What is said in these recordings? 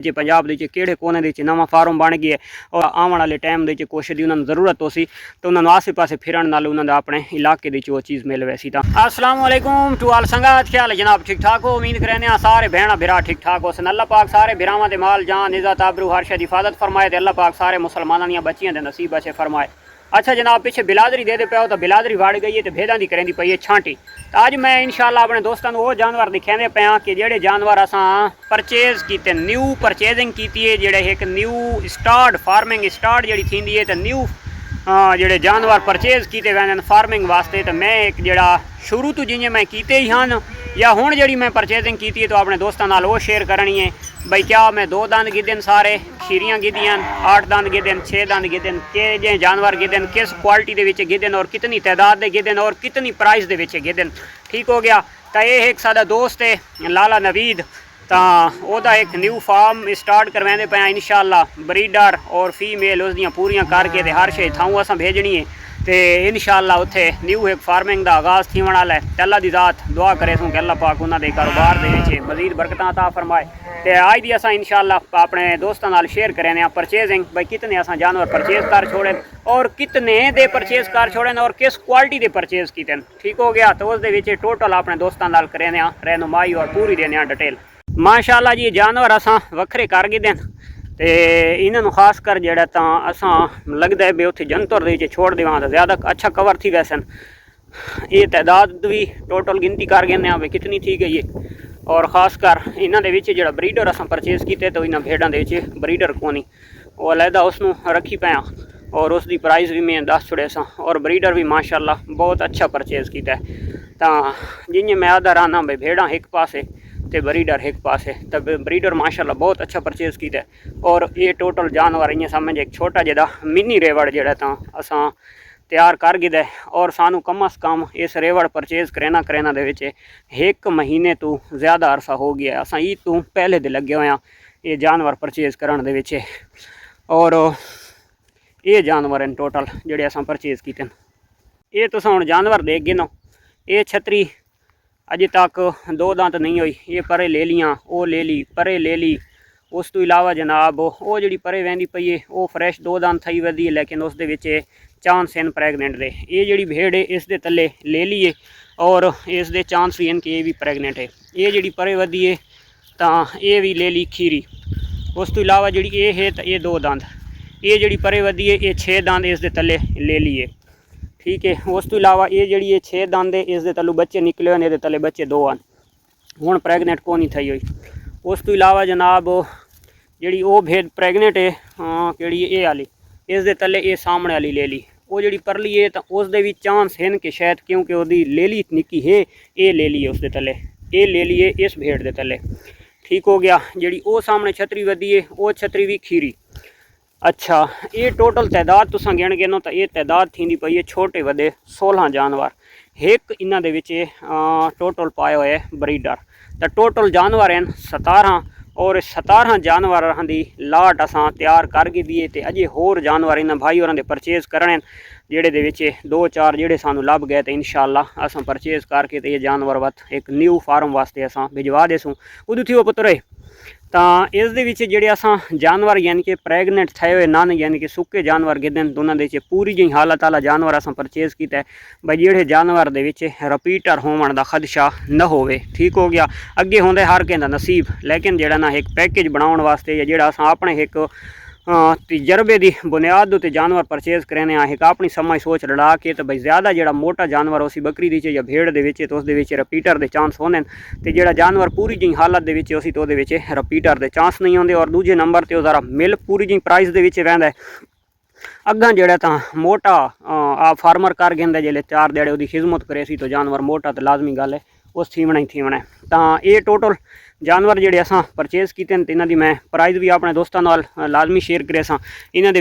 जे पंजाब के किहड़े कोने दे नवा फार्म बन गया और आने वाले टाइम के कुछ की उन्होंने जरूरत हो सी तो उन्होंने आसे पासे फिरन नाल उन्होंने अपने इलाके की वो चीज़ मिल वैसी। तो अस्सलाम वालेकुम टू आल संगत, क्या हाल है जनाब? ठीक ठाक हो? उम्मीद करें सारे भैन बिरा ठीक ठाक हो। अल्लाह पाक सारे बिरावां दे माल जान इज़्ज़त आबरू हर शे दी हिफाजत फरमाए तो अल्लाह पाक सारे मुसलमानों दी बच्चियां दे नसीब अच्छे फरमाए। अच्छा जनाब, पिछे बिलादरी दे पे हो तो बिलादरी वड़ गई है तो भेदां दी करेंदी पई है छांटी। तो अज मैं इंशाअल्लाह अपने दोस्तों को वो जानवर दिखाने पाया कि जेडे जानवर असां परचेज किए, न्यू परचेजिंग की है, जेडे एक न्यू स्टार्ट फार्मिंग स्टार्ट जी थी है तो न्यू जेडे जानवर परचेज किए वैन फार्मिंग वास्ते। तो मैं एक जरा शुरू तो जिमें मैं किए ही हैं या हुण जी मैं परचेजिंग की है तो अपने दोस्तों नाल वो शेयर करनी है बई क्या मैं 2 दंद गिदन सारे खीरियाँ गिदियाँ 8 दंद गिदन 6 दंद गिदन के जे जानवर गिदन किस क्वालिटी के विच गिदन और कितनी तादाद के गिदन और कितनी प्राइस के विच गिदन। ठीक हो गया। तो ये एक सादा दोस्त है लाला नवीद, तो वह एक न्यू फार्म स्टार्ट करवाने पे इंशाअल्लाह ब्रीडर और फीमेल उसदियाँ पूरियां करके ते हर शे थाऊँ असां भेजनी है तो इंशाअल्लाह उत्थे न्यू एक फार्मिंग का आगाज़ थी वाला है। अल्लाह दी ज़ात दुआ करे सूँ कि अल्लाह पाक उन्होंने कारोबार के मजीद बरकत अता फरमाए। तो अज दी असां इंशाअल्लाह अपने दोस्तों नाल शेयर करें परचेजिंग बई कितने असां जानवर परचेज कर छोड़े और कितने दे परचेज कर छोड़े और किस क्वालिटी के परचेज किए। ठीक हो गया। तो उस टोटल अपने दोस्तों नाल करें रहनुमाई और पूरी देने डिटेल। माशाअल्लाह जी जानवर असां वखरे कर गए तो इन्हों खास कर जड़ा तो असां लगता है भी उत्थे जनतर दे छोड़ देव तो ज़्यादा अच्छा कवर थी वैसन। ये तादाद भी टोटल गिनती कर गए भी कितनी थी गई है और ख़ास कर इन्होंने जो ब्रीडर असां परचेज किए तो इन्होंने भेड़ों के ब्रीडर कोनी वो अलहदा उसनू रखी पाया और उसकी प्राइस भी मैं दस छुड़े सा और ब्रीडर भी माशाअल्लाह बहुत अच्छा परचेज किया है। तो जिमें मैं आदा रहना भाई भेड़ा एक पासे तो ब्रीडर एक पासे तो ब्रीडर माशाअल्लाह बहुत अच्छा परचेज किया है। और ये टोटल जानवर इं समझ एक छोटा जिहा मिनी रेवड़ जड़ा तो असां तैयार कर गए और सानू कम अज़ कम इस रेवड़ परचेज करेना दे एक महीने तो ज़्यादा अरसा हो गया। असां ईद तो पहले दे लगे हुए ये जानवर परचेज करने दे और ये जानवर हैं टोटल जोड़े असां परचेज किए। ये तुस हुण जानवर देख गिनो, ये छतरी अजे तक 2 दांत नहीं हुई, ये परे ले लियाँ वो ले ली परे ले ली। उस तो इलावा जनाब वो जी परे वहदी पई है वो फ्रैश 2 दांत थी वधी है लेकिन उस चांस हैं प्रैगनेंट दे। ये जी भेड़ है इस दे तले ले लीए और इस दे चांस भी हैं कि ये भी प्रैगनेंट है। ये जी परे वधी है तो ये भी ले ली खीरी। उस तो इलावा जी ये है तो ये 2 दांत, ये जी परे वधी है ये 6 दांत इस दे तले ले लिए। ठीक है। उस तो इलावा ये जी 6 दांत है इस दे तलू बच्चे निकले हुए तले बच्चे 2 हैं हुण प्रैगनेंट को नहीं थी हुई। उस तो इलावा जनाब जी वो भेड़ प्रैगनेंट है कि ये वाली इस दे तले ये सामने वाली ले ली। वो जी परली है तो उस दे भी चांस हैं कि शायद क्योंकि वो ले ली निकी है ये ले ली उस दे तले ये ले लिए इस भेड़ दे तले। ठीक हो गया। जी वो सामने छतरी वधी है वो छतरी भी खीरी। अच्छा ये टोटल तादाद तुसां गिन गिनो तो ये तादाद थी पई है छोटे वड्डे 16 जानवर एक इन्हां दे विच टोटल पाए हुए ब्रीडर। तो टोटल जानवर हैं 17 और 17 जानवरां दी लाट असां तैयार कर गई तो अजे होर जानवर इन्हां भाई होरां दे परचेज करने जेड़े दे विच 2-4 जेड़े सानू लभ गए तो इंशाअल्लाह असां परचेज करके तो ये जानवर वत एक न्यू फार्म वास्ते असां भिजवा देसूँ। उदू थी वो पुत्र तो इस दे विच जेड़े असां जानवर यानी कि प्रैगनेंट थे हुए नन यानी कि सुके जानवर गिदन तो उन्होंने पूरी जी हालत वाला जानवर असां परचेज किया है भाई जेड़े जानवर दे विच रिपीटर होने का खदशा न होवे। ठीक हो गया। अगे होंदे हर किसी दा नसीब लेकिन जेड़ा ना एक पैकेज बनाउण वास्ते या जेड़ा असां अपने एक तजर्बे की बुनियाद उत्ते जानवर परचेज करें एक अपनी समझ सोच लड़ा के तो भाई ज़्यादा जो मोटा जानवर उसी बकरी दी या भेड़ के तो उस रिपीटर के चांस होने तो जोड़ा जानवर पूरी जी हालत के उसी तो रिपीटर के चांस नहीं आते और दूजे नंबर पर ज़रा मिल पूरी जी प्राइस के रहा है। अग्गा जोड़ा तो मोटा आप फार्मर कर गेंदा जिले 4 दिहाड़े वो खिदमत करे सी तो जानवर मोटा तो लाजमी गल है उस थीवना ही थीवना है। तो ये टोटल जानवर जोड़े असां परचेज किए तो इन्हों मैं प्राइस भी अपने दोस्तों नाल लाजमी शेयर करे सा। इन्हों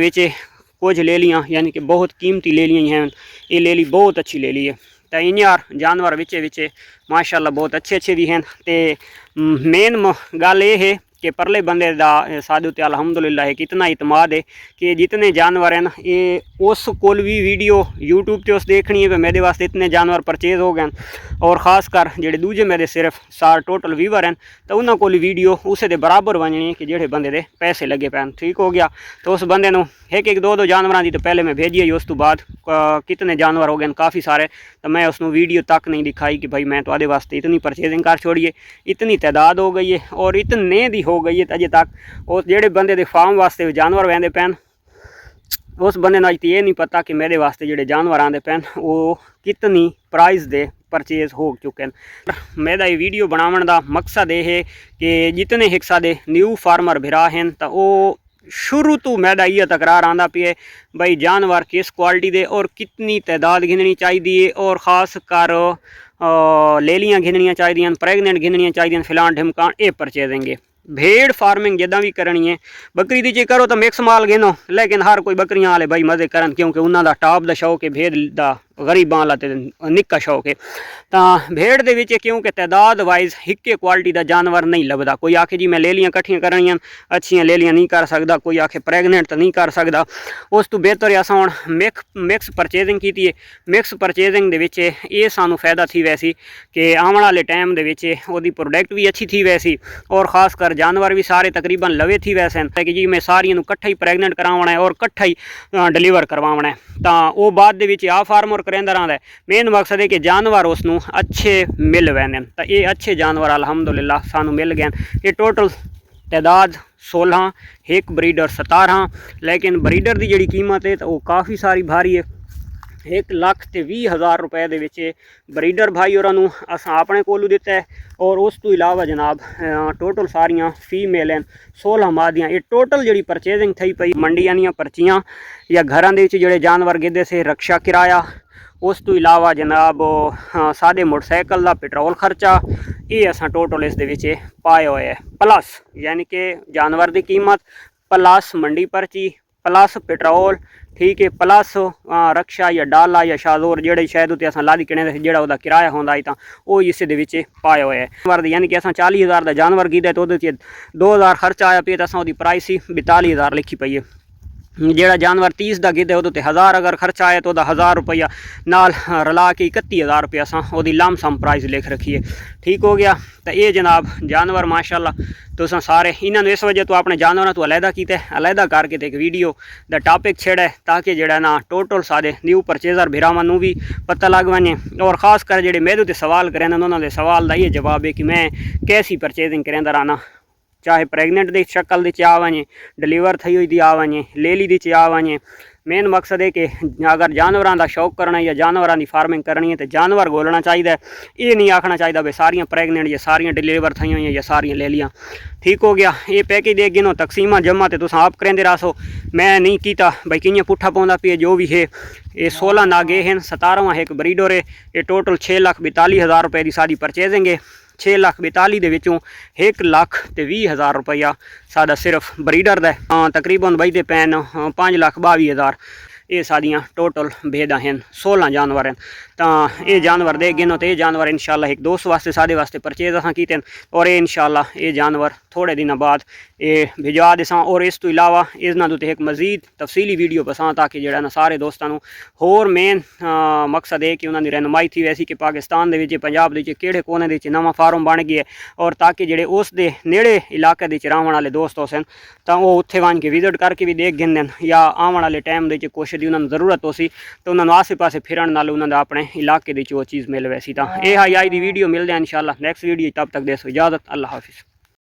कुछ ले लियाँ यानी कि बहुत कीमती ले लिया हैं। ये ले ली बहुत अच्छी ले ली है तो इन यार जानवर विचे माशाअल्लाह बहुत अच्छे भी हैं। तो मेन गल ये है कि परले बंदे दा सादे उत्ते अलहमदुलिल्लाह कितना इतमाद है कि जितने जानवर हैं ये उस कोल भी वीडियो यूट्यूब ते उस देखनी है मेरे वास्ते इतने जानवर परचेज हो गए और ख़ास कर जेडे दूजे मेरे सिर्फ सार टोटल व्यूवर हैं तो उन्होंने कोल वीडियो उस दे बराबर बननी है कि जेडे बंदे दे पैसे लगे पैन। ठीक हो गया। तो उस बंदे नूं एक दो जानवरों की तो पहले मैं भेजी है, उस तो बाद कितने जानवर हो गए काफ़ी सारे, तो मैं उसनों वीडियो तक नहीं दिखाई कि भाई मैं तो वास्ते इतनी परचेजिंग कर छोड़िए, इतनी तादाद हो गई है और इतने दी हो गई है अजे तक उस जेडे बंदे दे फार्म वास्ते जानवर वहदे पैन उस बंदे नाल ये नहीं पता कि मेरे वास्ते जेडे जानवर आते पैन वो कितनी प्राइस दे परचेज हो चुके हैं। मेरा ये वीडियो बनाने का मकसद ये है कि जितने हिस्सा दे न्यू फार्मर भिरा हैं तो वो शुरू तो मैदा ये तकरार आंदा पे भाई जानवर किस क्वालिटी दे और कितनी तादाद गिननी चाहिए और ख़ास कर लेलियाँ गिननियाँ चाहिए, प्रैगनेंट गिननियाँ चाहिए, फिलान ढिमकान ये परचेजेंगे। भेड़ फार्मिंग जिदा भी करनी है बकरी दी जे करो तो मिक्स माल गिनो, लेकिन हर कोई बकरियां वाले भाई मजे करन क्योंकि उन्होंने टॉप का शौक है, भेड़ का गरीबां वाला ते निक्का शौक है। तो भेड़ दे विच क्योंकि तादाद वाइज हिक्के क्वालिटी का जानवर नहीं लभदा। कोई आखे जी मैं लेलियां कट्ठियां करनियां अच्छियां लेलियां नहीं कर सकदा, कोई आखे प्रैगनेंट तो नहीं कर सकदा। उस तो बेहतर असां हुण मिक्स परचेजिंग की है। मिक्स परचेजिंग दे विच ये सानू फायदा थी वैसी कि आने वाले टाइम दे विच ओहदी प्रोडक्ट भी अच्छी थी वैसी और ख़ास कर जानवर भी सारे तकरीबन लवे थी वैसे कि जी मैं सारियां नूं कट्ठा ही प्रैगनेंट करवाना है और कट्ठा ही डिलीवर करवाना है। तो वो बाद दे विच आ फार्मर करेंदा रहा है। मेन मकसद है कि जानवर उसनूं अच्छे मिल वैन, तो ये अच्छे जानवर अलहमदुलिल्लाह सानू मिल गए। ये टोटल तादाद 16, एक ब्रीडर 17, लेकिन ब्रीडर की जी कीमत है तो वो काफ़ी सारी भारी है। 1,20,000 रुपए दे ब्रीडर भाई और असा अपने कोलू दिता है और उस तो इलावा जनाब टोटल सारियां फीमेल हैं 16 मादियाँ। ये टोटल जी परचेजिंग थी पई मंडियां दियां पर्चियां या घर के जानवर गिदे से रक्षा किराया, उस तो इलावा जनाब सादे मोटरसाइकिल का पेट्रोल खर्चा ये असा टोटल इस दे पाए हुए है। प्लस यानी कि जानवर की कीमत प्लस मंडी पर्ची प्लस पेट्रोल, ठीक है, प्लस रक्षा या डाला या शाजोर जेडे शायद उत्ते असां लादी किने जेड़ा ओदा किराया होंदा है वो इस दे विच पाया हुआ है। जानवर यानी कि असां 40,000 का जानवर कीता तो 2,000 खर्चा आया पे तो असां ओदी प्राइस ही 42,000 लिखी पई है। जेड़ा जानवर 30 का गिदे वो 1000 अगर खर्चा आया तो 1000 रुपया नाल रला के 31,000 रुपया असां ओदी लमसम प्राइस लिख रखी है। ठीक हो गया। तो ये जनाब जानवर माशाल्लाह तुसां सारे इन्होंने इस वजह तो अपने जानवरों तो अलहदा किया, अलहदा करके तो एक वीडियो का टॉपिक छेड़ा है ताकि जेड़ा ना टोटल सारे न्यू परचेजर भिरावां भी पता लग वने और ख़ास कर जेडे मेरे ते सवाल करें उन्होंने सवाल का ये जवाब है कि मैं कैसी परचेजिंग करेंदा रहना, चाहे प्रैगनेंट की शक्ल दी आ वने, डिलीवर थी हुई दी आ वने, लेली दी आ वने। मेन मकसद है कि अगर जानवरों का शौक करना है या जानवरों की फार्मिंग करनी है तो जानवर गोलना चाहिए, ये नहीं आखना चाहिए भाई सारियां प्रैगनेंट या सारियां डिलीवर थी हुई या सारियां ले लियां। ठीक हो गया। ये पैकेज दे गिनो तकसीमा जमा तो तुम आप करेंदे रहो, मैं नहीं किया भाई कियां पुट्ठा पौंदा पे जो भी है। ये 16 नागे हैं, 17वां एक ब्रीडर है। ये टोटल 6,42,000 रुपये की सारी परचेजिंग है। 6,42,000 दे विचों 1,20,000 रुपया सादा सिर्फ ब्रीडर दा तकरीबन बजते पैन 5,22,000। ये सारियां टोटल भेदा हैं 16 जानवर हैं। तो ये जानवर दे गिनो तो ये जानवर इंशाल्लाह एक दोस्त वास्ते सादे वास्ते परचेज असां कीते और ये इंशाल्लाह ये जानवर थोड़े दिनों बाद ये भिजवा देसां। और इस तो इलावा इन्हां ते एक मजीद तफसीली वीडियो पसां ताकि जेड़ा ना सारे दोस्तों होर मेन मकसद है कि उन्होंने रहनुमाई थी वैसी कि पाकिस्तान दे पंजाब दे किहड़े कोने दे नवां फार्म बन गया और ताकि जेड़े उस दे नेड़े इलाके दे रहने वाले दोस्त होसन तो वो उत्थे वन के विजिट करके भी देख गिन या आने वाले टाइम दे कुछ दी उन्होंने जरूरत हो सी तो उन्होंने आसे पासे फिरन नाल उन्होंने अपने इलाके दी वो चीज़ मिल वैसी। तो यह आई दी वीडियो मिलते हैं इंशाल्लाह नेक्स्ट वीडियो, तब तक देसो इजाज़त, अल्लाह हाफिज़।